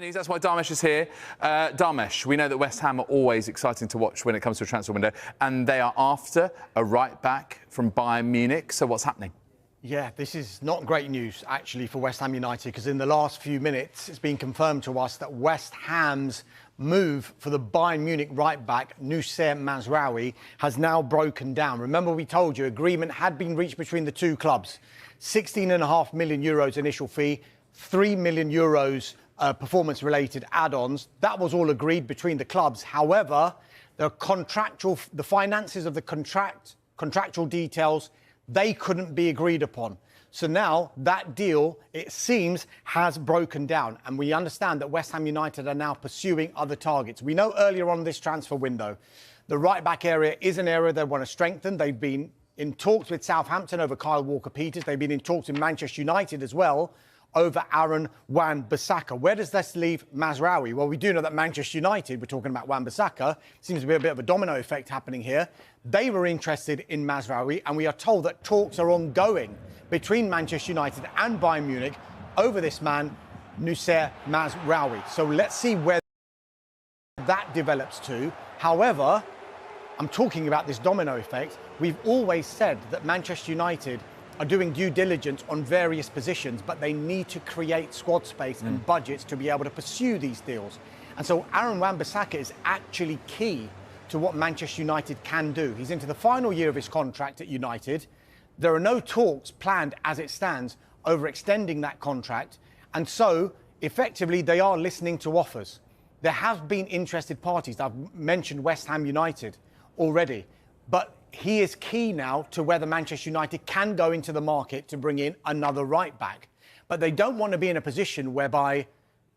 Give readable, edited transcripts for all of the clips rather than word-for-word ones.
News. That's why Dharmesh is here. Dharmesh, we know that West Ham are always exciting to watch when it comes to a transfer window, and they are after a right-back from Bayern Munich. So what's happening? Yeah, this is not great news, actually, for West Ham United, because in the last few minutes, it's been confirmed to us that West Ham's move for the Bayern Munich right-back, Noussair Mazraoui, has now broken down. Remember, we told you agreement had been reached between the two clubs. 16.5 million euros initial fee, 3 million euros performance-related add-ons. That was all agreed between the clubs. However, the finances of the contractual details, they couldn't be agreed upon. So now that deal, it seems, has broken down. And we understand that West Ham United are now pursuing other targets. We know earlier on this transfer window, the right-back area is an area they want to strengthen. They've been in talks with Southampton over Kyle Walker-Peters. They've been in talks with Manchester United as well over Aaron Wan-Bissaka. Where does this leave Mazraoui? Well, we do know that Manchester United, we're talking about Wan-Bissaka, seems to be a bit of a domino effect happening here. They were interested in Mazraoui, and we are told that talks are ongoing between Manchester United and Bayern Munich over this man, Noussair Mazraoui. So let's see where that develops to. However, I'm talking about this domino effect. We've always said that Manchester United are doing due diligence on various positions, but they need to create squad space and budgets to be able to pursue these deals. And so Aaron Wan-Bissaka is actually key to what Manchester United can do. He's into the final year of his contract at United. There are no talks planned as it stands over extending that contract. And so effectively they are listening to offers. There have been interested parties. I've mentioned West Ham United already, but he is key now to whether Manchester United can go into the market to bring in another right back. But they don't want to be in a position whereby,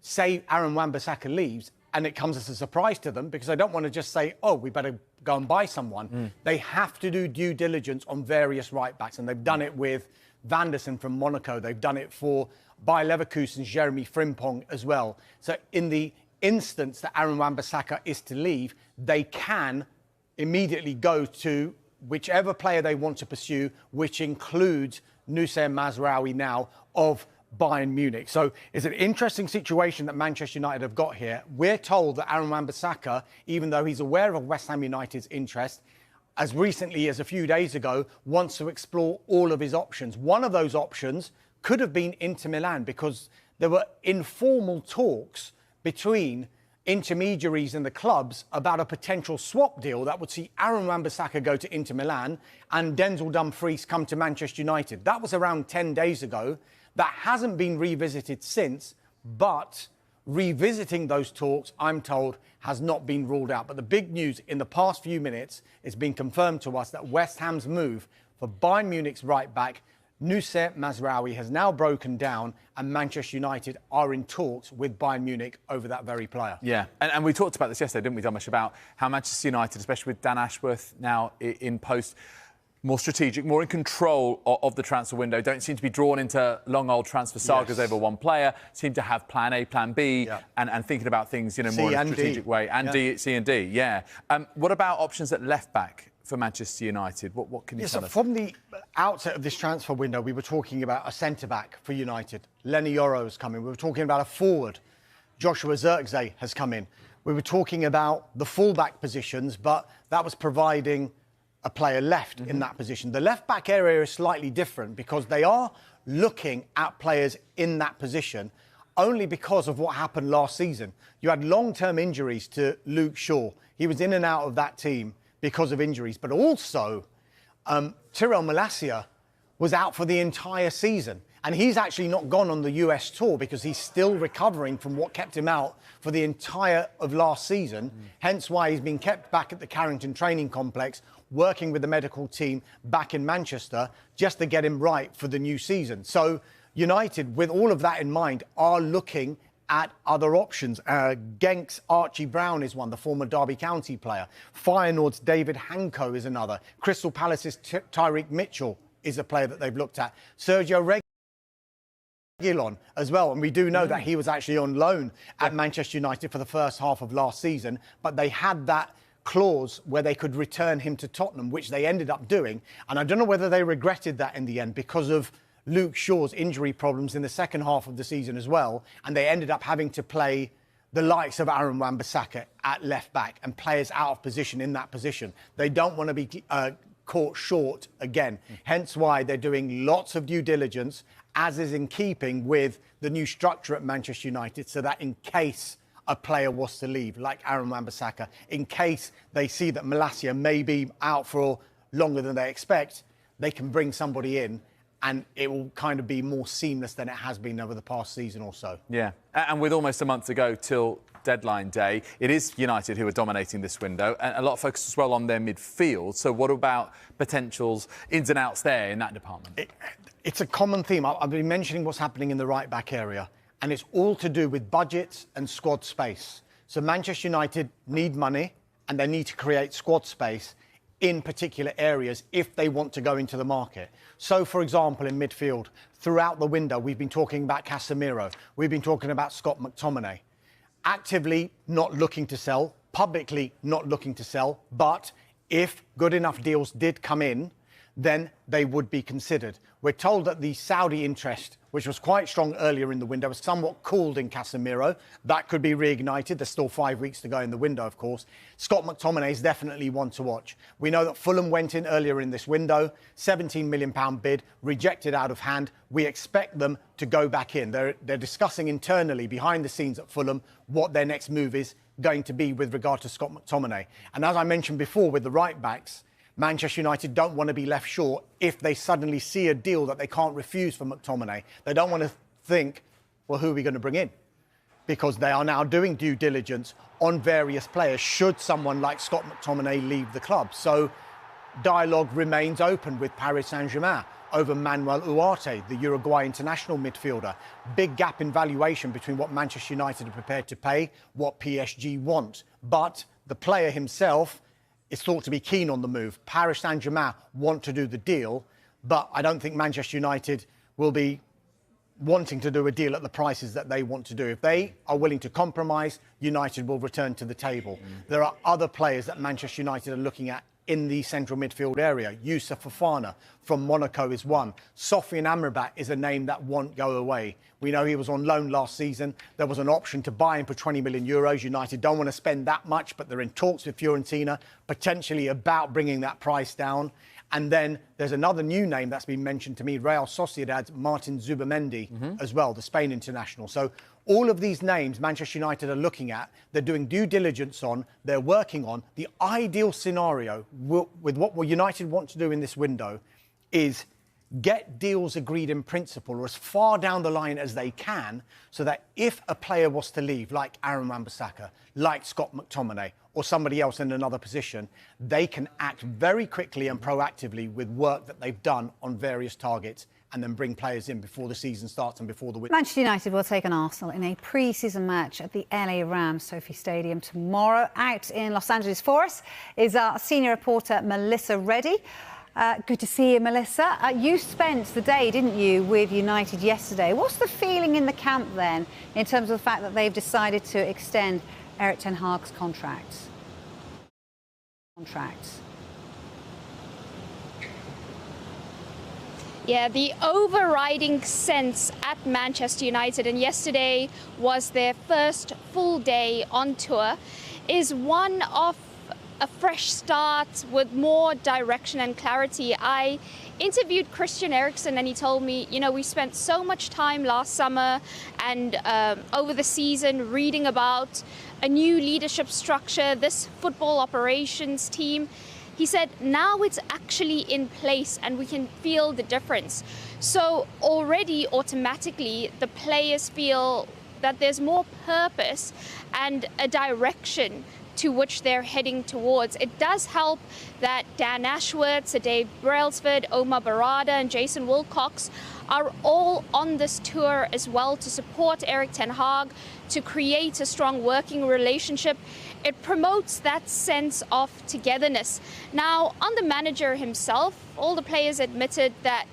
say, Aaron Wan-Bissaka leaves and it comes as a surprise to them, because they don't want to just say, oh, we better go and buy someone. They have to do due diligence on various right backs, and they've done it with Van der Sar from Monaco. They've done it for Bayer Leverkusen's Jeremy Frimpong as well. So in the instance that Aaron Wan-Bissaka is to leave, they can immediately go to whichever player they want to pursue, which includes Noussair Mazraoui now of Bayern Munich. So it's an interesting situation that Manchester United have got here. We're told that Aaron Wan-Bissaka, even though he's aware of West Ham United's interest, as recently as a few days ago, wants to explore all of his options. One of those options could have been Inter Milan, because there were informal talks between intermediaries and the clubs about a potential swap deal that would see Aaron Wan-Bissaka go to Inter Milan and Denzel Dumfries come to Manchester United. That was around 10 days ago. That hasn't been revisited since, but revisiting those talks, I'm told, has not been ruled out. But the big news in the past few minutes, it's been confirmed to us that West Ham's move for Bayern Munich's right-back, Noussair Mazraoui, has now broken down, and Manchester United are in talks with Bayern Munich over that very player. Yeah, and we talked about this yesterday, didn't we, Dharmesh, about how Manchester United, especially with Dan Ashworth now in post, more strategic, more in control of the transfer window, don't seem to be drawn into long old transfer sagas over one player, seem to have plan A, plan B, and thinking about things, you know, more in a strategic way. And C and D, what about options at left-back for Manchester United? What can you tell us? From the outset of this transfer window, we were talking about a centre-back for United. Lenny Yoro has come in. We were talking about a forward. Joshua Zirkzee has come in. We were talking about the full-back positions, but that was providing a player left in that position. The left-back area is slightly different, because they are looking at players in that position only because of what happened last season. You had long-term injuries to Luke Shaw. He was in and out of that team because of injuries, but also Tyrell Malacia was out for the entire season. And he's actually not gone on the US tour because he's still recovering from what kept him out for the entire of last season. Hence why he's been kept back at the Carrington Training Complex, working with the medical team back in Manchester, just to get him right for the new season. So United, with all of that in mind, are looking at other options. Genk's Archie Brown is one, the former Derby County player. Feyenoord's David Hanko is another. Crystal Palace's Tyreek Mitchell is a player that they've looked at. Sergio Reguilon as well, and we do know that he was actually on loan at Manchester United for the first half of last season, but they had that clause where they could return him to Tottenham, which they ended up doing, and I don't know whether they regretted that in the end because of Luke Shaw's injury problems in the second half of the season as well, and they ended up having to play the likes of Aaron Wan-Bissaka at left back and players out of position in that position. They don't want to be caught short again. Hence why they're doing lots of due diligence, as is in keeping with the new structure at Manchester United, so that in case a player was to leave, like Aaron Wan-Bissaka, in case they see that Malacia may be out for longer than they expect, they can bring somebody in and it will kind of be more seamless than it has been over the past season or so. Yeah, and with almost a month to go till deadline day, it is United who are dominating this window, and a lot of focus as well on their midfield. So what about potentials, ins and outs there in that department? It's a common theme. I've been mentioning what's happening in the right-back area, and it's all to do with budgets and squad space. So Manchester United need money, and they need to create squad space in particular areas if they want to go into the market. So, for example, in midfield, throughout the window, we've been talking about Casemiro. We've been talking about Scott McTominay. Actively not looking to sell, publicly not looking to sell, but if good enough deals did come in, then they would be considered. We're told that the Saudi interest, which was quite strong earlier in the window, was somewhat cooled in Casemiro. That could be reignited. There's still 5 weeks to go in the window, of course. Scott McTominay is definitely one to watch. We know that Fulham went in earlier in this window, £17 million bid, rejected out of hand. We expect them to go back in. They're discussing internally, behind the scenes at Fulham, what their next move is going to be with regard to Scott McTominay. And as I mentioned before with the right-backs, Manchester United don't want to be left short if they suddenly see a deal that they can't refuse for McTominay. They don't want to think, well, who are we going to bring in? Because they are now doing due diligence on various players should someone like Scott McTominay leave the club. So dialogue remains open with Paris Saint-Germain over Manuel Ugarte, the Uruguay international midfielder. Big gap in valuation between what Manchester United are prepared to pay, what PSG want. But the player himself is thought to be keen on the move. Paris Saint-Germain want to do the deal, but I don't think Manchester United will be wanting to do a deal at the prices that they want to do. If they are willing to compromise, United will return to the table. There are other players that Manchester United are looking at in the central midfield area. Youssef Fofana from Monaco is one. Sofian Amrabat is a name that won't go away. We know he was on loan last season. There was an option to buy him for €20 million. United don't want to spend that much, but they're in talks with Fiorentina, potentially about bringing that price down. And then there's another new name that's been mentioned to me, Real Sociedad's Martin Zubamendi as well, the Spain international. So all of these names Manchester United are looking at, they're doing due diligence on, they're working on. The ideal scenario with what United want to do in this window is get deals agreed in principle or as far down the line as they can, so that if a player was to leave, like Aaron Wan-Bissaka, like Scott McTominay, or somebody else in another position, they can act very quickly and proactively with work that they've done on various targets and then bring players in before the season starts and before the winter. Manchester United will take on Arsenal in a pre-season match at the LA Rams Sophie Stadium tomorrow. Out in Los Angeles for us is our senior reporter Melissa Reddy. Good to see you, Melissa. You spent the day, didn't you, with United yesterday. What's the feeling in the camp then, in terms of the fact that they've decided to extend Erik ten Hag's contract? Yeah, the overriding sense at Manchester United, and yesterday was their first full day on tour, is one of a fresh start with more direction and clarity. I interviewed Christian Eriksen and he told me, you know, we spent so much time last summer and over the season reading about a new leadership structure, this football operations team. He said, now it's actually in place and we can feel the difference. So already automatically the players feel that there's more purpose and a direction to which they're heading towards. It does help that Dan Ashworth, Sir Dave Brailsford, Omar Barada and Jason Wilcox are all on this tour as well to support Erik ten Hag, to create a strong working relationship. It promotes that sense of togetherness. Now, on the manager himself, all the players admitted that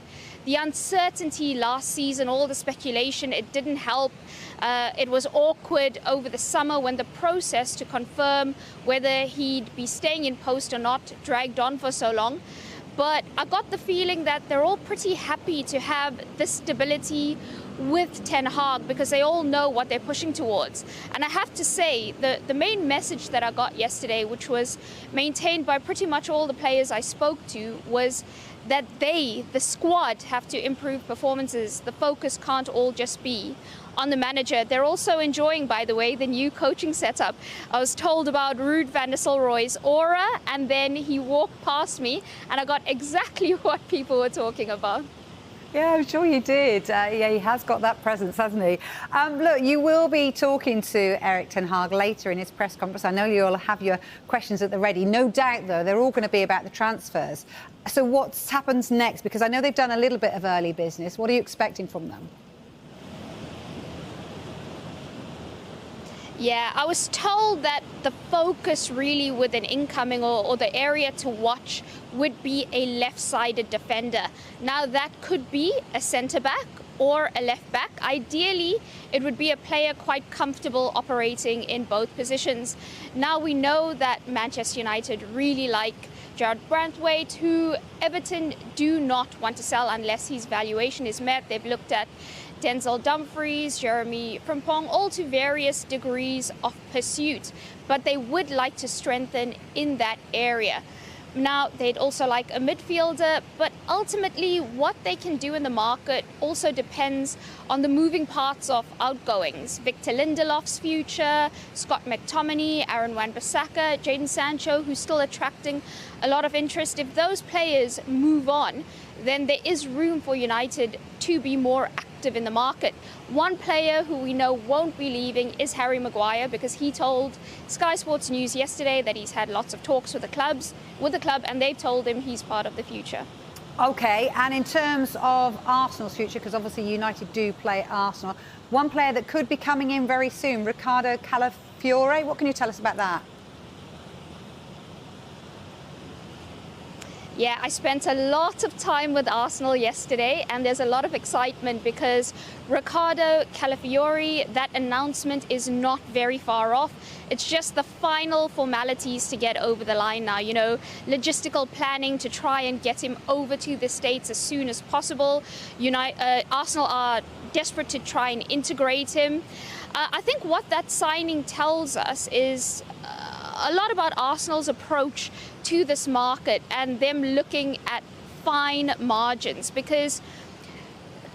the uncertainty last season, all the speculation, it didn't help. It was awkward over the summer when the process to confirm whether he'd be staying in post or not dragged on for so long. But I got the feeling that they're all pretty happy to have this stability with Ten Hag because they all know what they're pushing towards. And I have to say, the main message that I got yesterday, which was maintained by pretty much all the players I spoke to, was that they, the squad, have to improve performances. The focus can't all just be on the manager. They're also enjoying, by the way, the new coaching setup. I was told about Ruud van Nistelrooy's aura, and then he walked past me, and I got exactly what people were talking about. Yeah, I'm sure you did. Yeah, he has got that presence, hasn't he? Look, you will be talking to Erik ten Hag later in his press conference. I know you'll have your questions at the ready. No doubt, though, they're all going to be about the transfers. So what happens next? Because I know they've done a little bit of early business. What are you expecting from them? Yeah, I was told that the focus really with an incoming or the area to watch would be a left-sided defender. Now that could be a centre-back or a left-back. Ideally, it would be a player quite comfortable operating in both positions. Now we know that Manchester United really like Gerard Brandtwaite, who Everton do not want to sell unless his valuation is met. They've looked at Denzel Dumfries, Jeremy Frimpong, all to various degrees of pursuit, but they would like to strengthen in that area. Now, they'd also like a midfielder, but ultimately what they can do in the market also depends on the moving parts of outgoings. Victor Lindelof's future, Scott McTominay, Aaron Wan-Bissaka, Jadon Sancho, who's still attracting a lot of interest. If those players move on, then there is room for United to be more active in the market. One player who we know won't be leaving is Harry Maguire, because he told Sky Sports News yesterday that he's had lots of talks with the club, and they've told him he's part of the future. OK, and in terms of Arsenal's future, because obviously United do play Arsenal, one player that could be coming in very soon, Ricardo Calafiore. What can you tell us about that? Yeah, I spent a lot of time with Arsenal yesterday, and there's a lot of excitement because Ricardo Calafiore, that announcement is not very far off. It's just the final formalities to get over the line now, you know, logistical planning to try and get him over to the States as soon as possible. Arsenal are desperate to try and integrate him. I think what that signing tells us is a lot about Arsenal's approach to this market and them looking at fine margins, because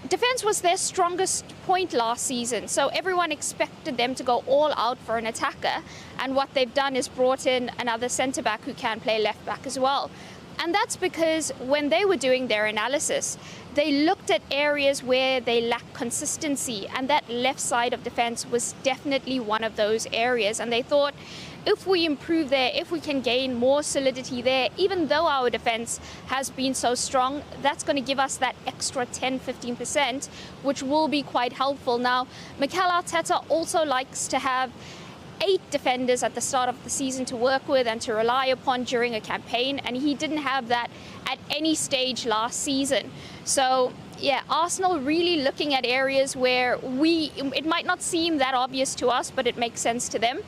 defence was their strongest point last season, so everyone expected them to go all out for an attacker, and what they've done is brought in another centre-back who can play left-back as well. And that's because when they were doing their analysis, they looked at areas where they lack consistency, and that left side of defence was definitely one of those areas. And they thought, if we improve there, if we can gain more solidity there, even though our defence has been so strong, that's going to give us that extra 10-15%, which will be quite helpful. Now, Mikel Arteta also likes to have 8 defenders at the start of the season to work with and to rely upon during a campaign, and he didn't have that at any stage last season. So yeah, Arsenal really looking at areas where it might not seem that obvious to us, but it makes sense to them.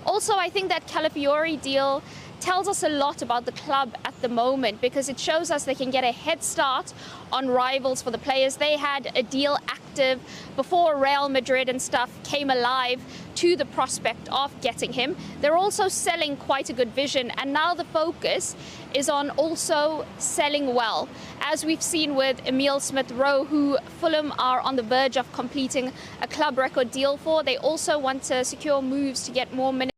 Also, I think that Calafiore deal tells us a lot about the club at the moment, because it shows us they can get a head start on rivals for the players. They had a deal active before Real Madrid and stuff came alive to the prospect of getting him. They're also selling quite a good vision, and now the focus is on also selling well, as we've seen with Emile Smith-Rowe, who Fulham are on the verge of completing a club record deal for. They also want to secure moves to get more minutes